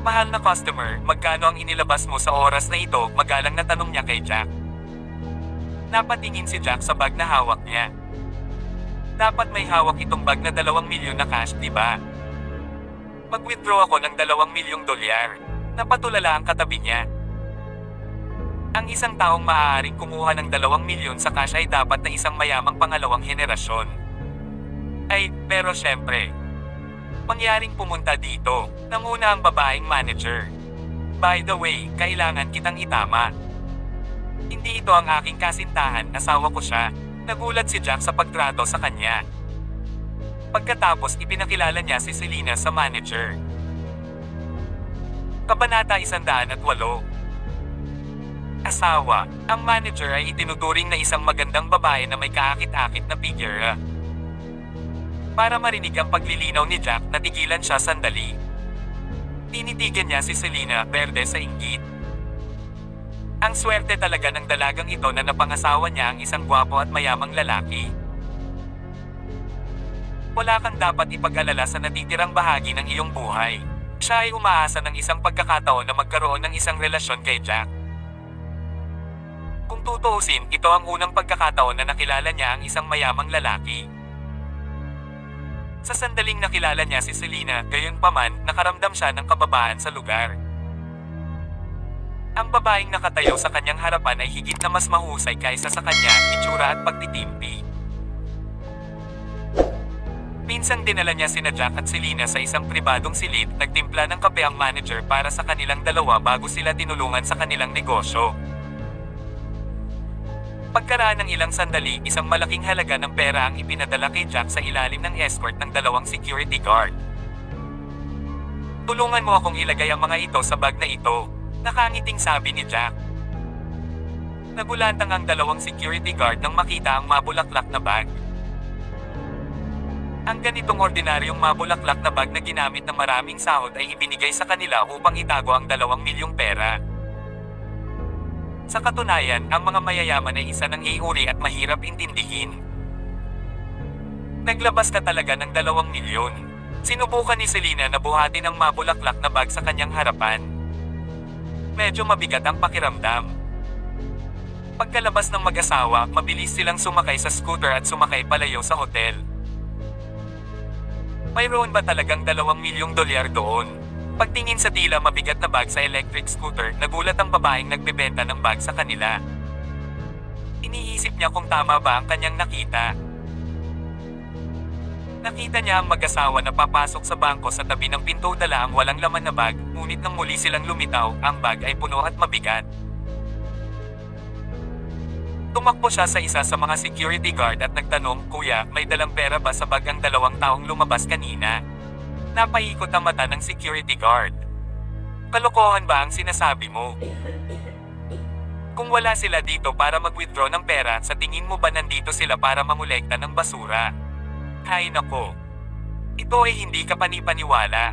Mahal na customer, magkano ang inilabas mo sa oras na ito? Magalang na tanong niya kay Jack. Napatingin si Jack sa bag na hawak niya. Dapat may hawak itong bag na 2,000,000 na cash, di ba? Mag-withdraw ako ng $2,000,000. Napatulala ang katabi niya. Ang isang taong maaaring kumuha ng 2,000,000 sa cash ay dapat na isang mayamang pangalawang henerasyon. Ay, pero syempre, mangyaring pumunta dito, nanguna ang babaeng manager. By the way, kailangan kitang itama. Hindi ito ang aking kasintahan, asawa ko siya. Nagulat si Jack sa pagtrato sa kanya. Pagkatapos ipinakilala niya si Selena sa manager. Kabanata 108. Asawa, ang manager ay itinuturing na isang magandang babae na may kaakit-akit na figure. Para marinig ang paglilinaw ni Jack, natigilan siya sandali. Tinitigan niya si Selena, berde sa inggit. Ang swerte talaga ng dalagang ito na napangasawa niya ang isang gwapo at mayamang lalaki. Wala kang dapat ipag-alala sa natitirang bahagi ng iyong buhay. Siya ay umaasa ng isang pagkakataon na magkaroon ng isang relasyon kay Jack. Kung tutuusin, ito ang unang pagkakataon na nakilala niya ang isang mayamang lalaki. Sa sandaling nakilala niya si Selena, gayunpaman, nakaramdam siya ng kababaan sa lugar. Ang babaeng nakatayo sa kanyang harapan ay higit na mas mahusay kaysa sa kanya, itsura at pagtitimpi. Minsang dinala niya sina Jack at Selena sa isang pribadong silid, nagtimpla ng kape ang manager para sa kanilang dalawa bago sila tinulungan sa kanilang negosyo. Pagkaraan ng ilang sandali, isang malaking halaga ng pera ang ipinadala kay Jack sa ilalim ng escort ng dalawang security guard. "Tulungan mo akong ilagay ang mga ito sa bag na ito," nakangiting sabi ni Jack. Nagulantang ang dalawang security guard nang makita ang mabulaklak na bag. Ang ganitong ordinaryong mabulaklak na bag na ginamit ng maraming sahod ay ibinigay sa kanila upang itago ang 2 milyong pera. Sa katunayan, ang mga mayayaman ay isa ng iuri at mahirap intindihin. "Naglabas ka talaga ng 2 milyon. Sinubukan ni Selena na buhatin ang mabulaklak na bag sa kanyang harapan. Medyo mabigat ang pakiramdam. Pagkalabas ng mag-asawa, mabilis silang sumakay sa scooter at sumakay palayo sa hotel. Mayroon ba talagang 2 milyong dolyar doon? Pagtingin sa tila mabigat na bag sa electric scooter, nagulat ang babaeng nagbebenta ng bag sa kanila. Iniisip niya kung tama ba ang kanyang nakita. Nakita niya ang mag-asawa na papasok sa bangko sa tabi ng pinto dala ang walang laman na bag, ngunit nang muli silang lumitaw, ang bag ay puno at mabigat. Tumakbo siya sa isa sa mga security guard at nagtanong, "Kuya, may dalang pera ba sa bag ang 2 taong lumabas kanina?" Napaikot ang mata ng security guard. "Kalokohan ba ang sinasabi mo? Kung wala sila dito para mag-withdraw ng pera, sa tingin mo ba nandito sila para mangolekta ng basura?" Hay nako. Ito ay hindi ka panipaniwala.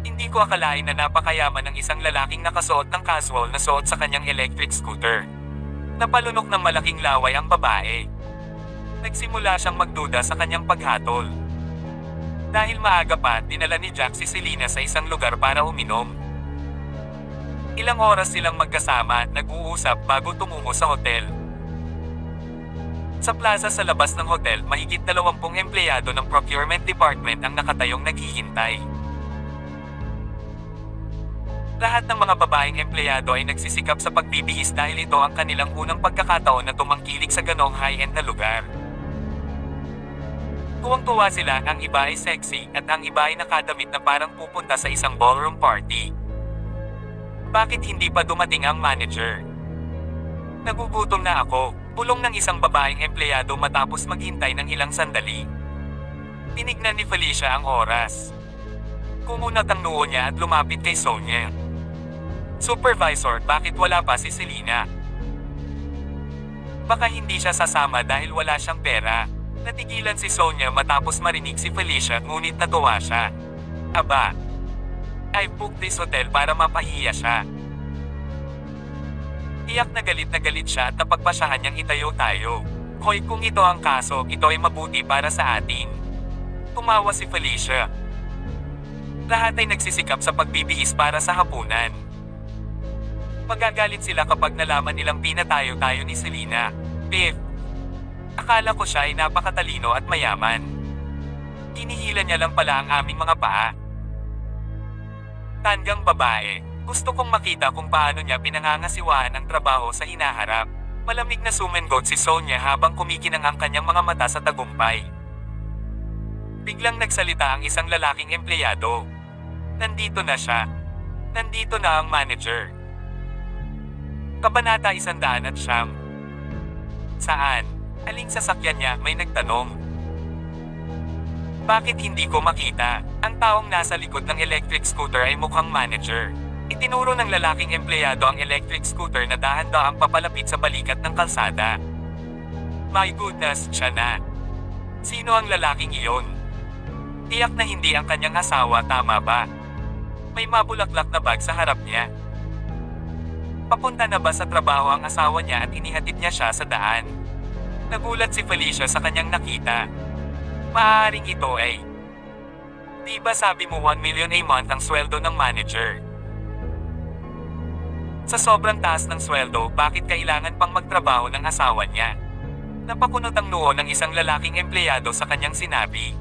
Hindi ko akalain na napakayaman ng isang lalaking nakasuot ng casual na suot sa kanyang electric scooter. Napalunok ng malaking laway ang babae. Nagsimula siyang magduda sa kanyang paghatol. Dahil maaga pa, dinala ni Jack si Selena sa isang lugar para uminom. Ilang oras silang magkasama, nag-uusap bago tumungo sa hotel. Sa plaza sa labas ng hotel, mahigit 20 empleyado ng procurement department ang nakatayong naghihintay. Lahat ng mga babaeng empleyado ay nagsisikap sa pagbibihis dahil ito ang kanilang unang pagkakataon na tumangkilik sa ganong high-end na lugar. Tuwang-tuwa sila, ang iba ay sexy, at ang iba ay nakadamit na parang pupunta sa isang ballroom party. Bakit hindi pa dumating ang manager? "Nagugutom na ako," bulong ng isang babaeng empleyado matapos maghintay ng ilang sandali. Tinignan ni Felicia ang oras. Kumunat ang noo niya at lumapit kay Sonia. "Supervisor, bakit wala pa si Selena?" Baka hindi siya sasama dahil wala siyang pera. Natigilan si Sonia matapos marinig si Felicia, ngunit natuwa siya. "Aba, I booked this hotel para mapahiya siya." Tiyak na galit siya at napagpasyahan niyang itayo tayo. "Hoy, kung ito ang kaso, ito ay mabuti para sa atin." Tumawa si Felicia. Lahat ay nagsisikap sa pagbibihis para sa hapunan. Magagalit sila kapag nalaman nilang pinatayo-tayo ni Selena. "Biff, akala ko siya ay napakatalino at mayaman. Hinihila niya lang pala ang aming mga paa." Tandang babae. Gusto kong makita kung paano niya pinangangasiwaan ang trabaho sa hinaharap. Malamig na sumengot si Sonia habang kumikinang ang kanyang mga mata sa tagumpay. Biglang nagsalita ang isang lalaking empleyado. Nandito na siya. Nandito na ang manager. Kabanata 109. Saan? Aling sasakyan niya? May nagtanong. Bakit hindi ko makita? Ang taong nasa likod ng electric scooter ay mukhang manager. Itinuro ng lalaking empleyado ang electric scooter na dahan-dahang papalapit sa balikat ng kalsada. My goodness, siya na. Sino ang lalaking iyon? Tiyak na hindi ang kanyang asawa, tama ba? May mabulaklak na bag sa harap niya. Papunta na ba sa trabaho ang asawa niya at inihatid niya siya sa daan? Nagulat si Felicia sa kanyang nakita. Maaaring ito ay, di ba sabi mo 1 million a month ang sweldo ng manager? Sa sobrang taas ng sweldo, bakit kailangan pang magtrabaho ng asawa niya? Napakunot ang noo ng isang lalaking empleyado sa kanyang sinabi.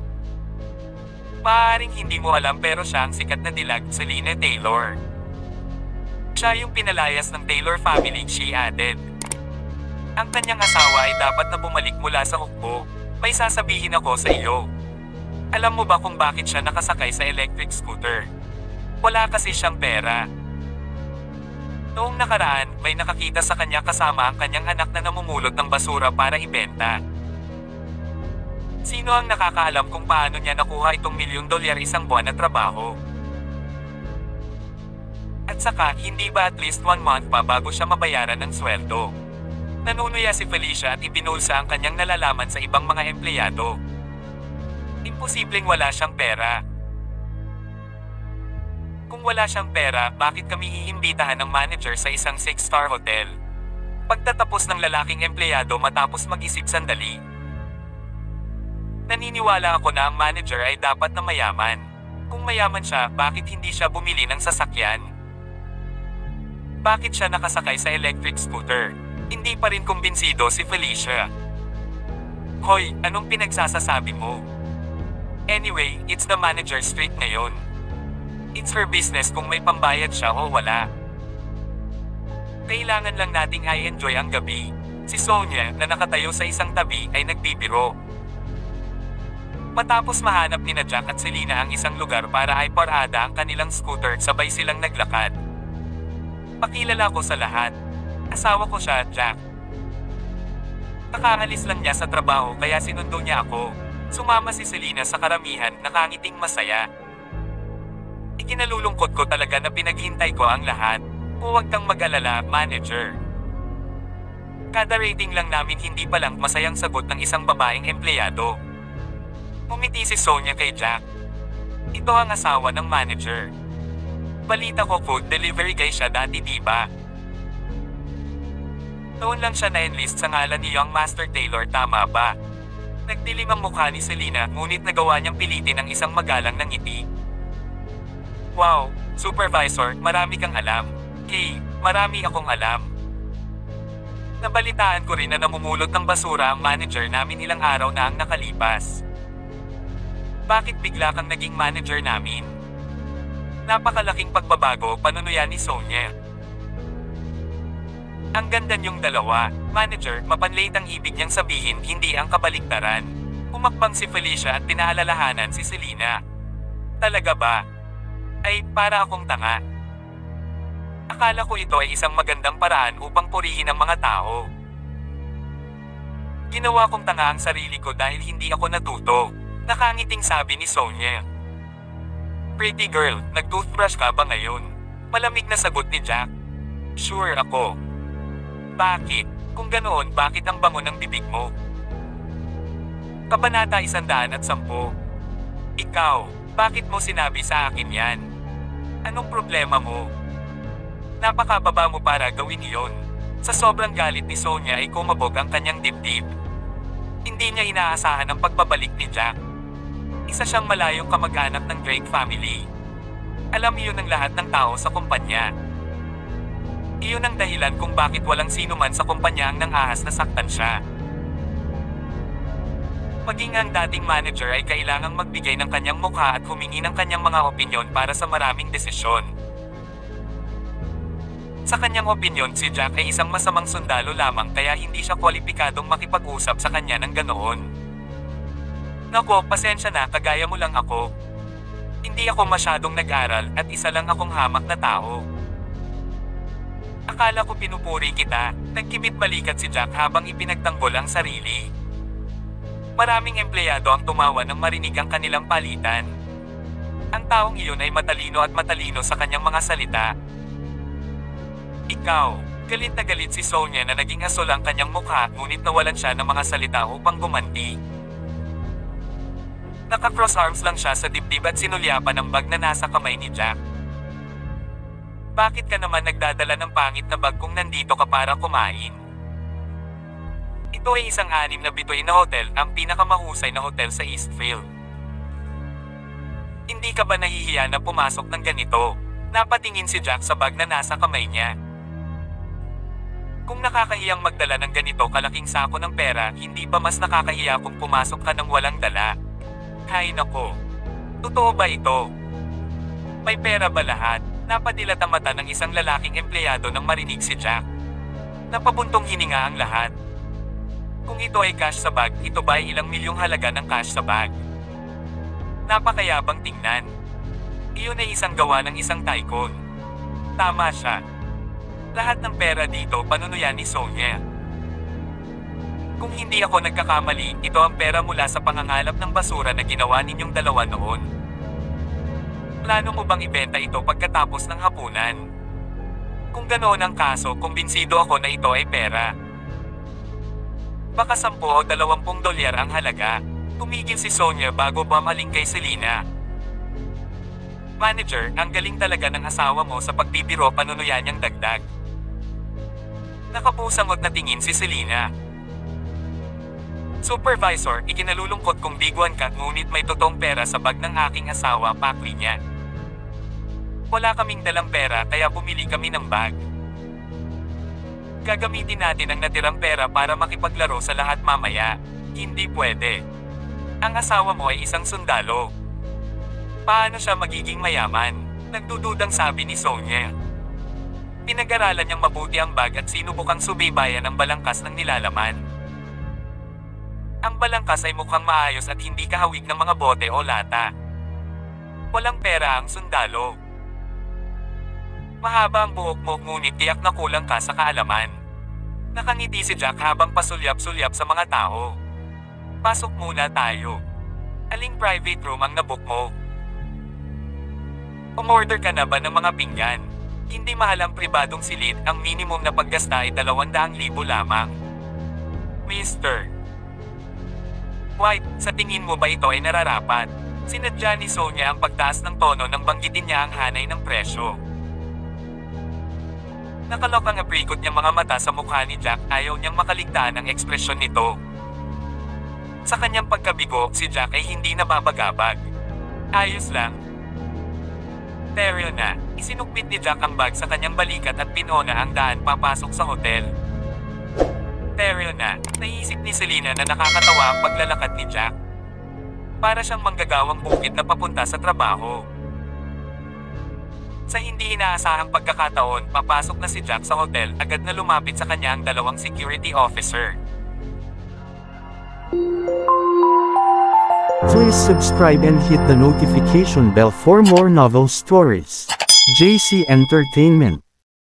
Maaaring hindi mo alam pero siya ang sikat na dilag, Selena Taylor. Siya yung pinalayas ng Taylor family, she added. Ang kanyang asawa ay dapat na bumalik mula sa hukbo. May sasabihin ako sa iyo. Alam mo ba kung bakit siya nakasakay sa electric scooter? Wala kasi siyang pera. Noong nakaraan, may nakakita sa kanya kasama ang kanyang anak na namumulot ng basura para ibenta. Sino ang nakakaalam kung paano niya nakuha itong $1,000,000 isang buwan na trabaho? At saka, hindi ba at least 1 month pa bago siya mabayaran ng sweldo? Nanunuya si Felicia at ibinulsa ang kanyang nalalaman sa ibang mga empleyado. Imposibleng wala siyang pera. Kung wala siyang pera, bakit kami iimbitahan ng manager sa isang 6-star hotel? Pagtatapos ng lalaking empleyado matapos mag-isip sandali. Naniniwala ako na ang manager ay dapat na mayaman. Kung mayaman siya, bakit hindi siya bumili ng sasakyan? Bakit siya nakasakay sa electric scooter? Hindi pa rin kumbinsido si Felicia. Hoy, anong pinagsasasabi mo? Anyway, it's the manager's street ngayon. It's her business kung may pambayad siya o wala. Kailangan lang nating i-enjoy ang gabi. Si Sonia, na nakatayo sa isang tabi, ay nagbibiro. Matapos mahanap ni Jack at Selena ang isang lugar para ay parada ang kanilang scooter, sabay silang naglakad. Pakilala ko sa lahat. Asawa ko siya, Jack. Kakaalis lang niya sa trabaho kaya sinundo niya ako. Sumama si Selena sa karamihan, nakangiting masaya. Ikinalulungkot ko talaga na pinaghintay ko ang lahat. Huwag kang mag-alala, manager. Kada rating lang namin hindi palang masayang sagot ng isang babaeng empleyado. Umiti si Sonia kay Jack. Ito ang asawa ng manager. Balita ko food delivery guy siya dati, diba? Noon lang siya na-enlist sa ngalan ni Young Master Taylor, tama ba? Nagdilim ang mukha ni Selena, ngunit nagawa niyang pilitin ang isang magalang na ngiti. Wow, supervisor, marami kang alam. Hey, marami akong alam. Nabalitaan ko rin na namumulot ng basura ang manager namin ilang araw na ang nakalipas. Bakit bigla kang naging manager namin? Napakalaking pagbabago, panunuya ni Sonia. Ang ganda niyong dalawa, manager, mapanlate ang ibig niyang sabihin, hindi ang kabaliktaran. Umakbang si Felicia at pinaalalahanan si Selena. Talaga ba? Ay, para akong tanga. Akala ko ito ay isang magandang paraan upang purihin ang mga tao. Ginawa kong tanga ang sarili ko dahil hindi ako natuto. Nakangiting sabi ni Sonia. Pretty girl, nag-toothbrush ka ba ngayon? Malamig na sagot ni Jack. Sure ako. Bakit? Kung ganoon, bakit ang bango ng bibig mo? Kabanata 110. Ikaw, bakit mo sinabi sa akin yan? Anong problema mo? Napakababa mo para gawin iyon. Sa sobrang galit ni Sonia ay kumabog ang kanyang dibdib. Hindi niya inaasahan ang pagbabalik ni Jack. Isa siyang malayong kamag-anak ng Drake family. Alam iyon ng lahat ng tao sa kumpanya. Iyon ang dahilan kung bakit walang sino man sa kumpanya ang nang-ahas na saktan siya. Maging ang dating manager ay kailangang magbigay ng kanyang mukha at humingi ng kanyang mga opinyon para sa maraming desisyon. Sa kanyang opinyon, si Jack ay isang masamang sundalo lamang kaya hindi siya kwalipikadong makipag-usap sa kanya ng ganoon. Nako, pasensya na, kagaya mo lang ako. Hindi ako masyadong nag-aral at isa lang akong hamak na tao. Akala ko pinupuri kita, nagkibit balikat si Jack habang ipinagtanggol ang sarili. Maraming empleyado ang tumawa nang marinig ang kanilang palitan. Ang taong iyon ay matalino at matalino sa kanyang mga salita. Ikaw, galit na galit si Sonia na naging asol ang kanyang mukha ngunit nawalan siya ng mga salita upang gumanti. Naka-cross arms lang siya sa dibdib at sinulyapan ang bag na nasa kamay ni Jack. Bakit ka naman nagdadala ng pangit na bag kung nandito ka para kumain? Ito ay isang 6 na bituin na hotel, ang pinakamahusay na hotel sa Eastfield. Hindi ka ba nahihiya na pumasok ng ganito? Napatingin si Jack sa bag na nasa kamay niya. Kung nakakahiyang magdala ng ganito kalaking sako ng pera, hindi ba mas nakakahiya kung pumasok ka ng walang dala? Hay nako. Totoo ba ito? May pera ba lahat? Napadilat ang mata ng isang lalaking empleyado nang marinig si Jack. Napabuntong hininga ang lahat. Kung ito ay cash sa bag, ito ba ay ilang milyong halaga ng cash sa bag? Napakayabang tingnan. Iyon ay isang gawa ng isang tycoon. Tama siya. Lahat ng pera dito panunuyan ni Sonia. Kung hindi ako nagkakamali, ito ang pera mula sa pangangalap ng basura na ginawa ninyong dalawa noon. Plano mo bang ibenta ito pagkatapos ng hapunan? Kung ganoon ang kaso, kumbinsido ako na ito ay pera. Baka 10 o 20 dolyar ang halaga. Tumigil si Sonia bago bumaling kay Selena. Manager, ang galing talaga ng asawa mo sa pagbibiro, panunuyan niyang dagdag. Nakapusangot na tingin si Selena. Supervisor, ikinalulungkot kong biguan ka, ngunit may totoong pera sa bag ng aking asawa, pakli niya. Wala kaming dalang pera kaya bumili kami ng bag. Gagamitin natin ang natirang pera para makipaglaro sa lahat mamaya. Hindi pwede. Ang asawa mo ay isang sundalo. Paano siya magiging mayaman? Nagdududang sabi ni Sonia. Pinag-aralan niyang mabuti ang bag at sinubukang subaybayan ang balangkas ng nilalaman. Ang balangkas ay mukhang maayos at hindi kahawig ng mga bote o lata. Walang pera ang sundalo. Mahaba ang buhok mo, ngunit tiyak na kulang ka sa kaalaman. Nakangiti si Jack habang pasulyap-sulyap sa mga tao. Pasok muna tayo. Aling private room ang nabook mo? Umorder ka na ba ng mga pinggan? Hindi mahal ang pribadong silid, ang minimum na paggasta ay 200,000 lamang. Mr. White, sa tingin mo ba ito ay nararapat? Sinadya ni Sonia ang pagtaas ng tono nang banggitin niya ang hanay ng presyo. Nakalok ang aprikot niyang mga mata sa mukha ni Jack, ayaw niyang makaligtaan ang ekspresyon nito. Sa kanyang pagkabigo, si Jack ay hindi nababagabag. Ayos lang. Pero na, isinukbit ni Jack ang bag sa kanyang balikat at pinuna ang daan papasok sa hotel. Pero na, naisip ni Selena na nakakatawa ang paglalakad ni Jack. Para siyang manggagawang bukid na papunta sa trabaho. Sa hindi inaasahang pagkakataon, papasok na si Jack sa hotel, agad na lumapit sa kanya ang 2 security officer. Please subscribe and hit the notification bell for more novel stories. JC Entertainment.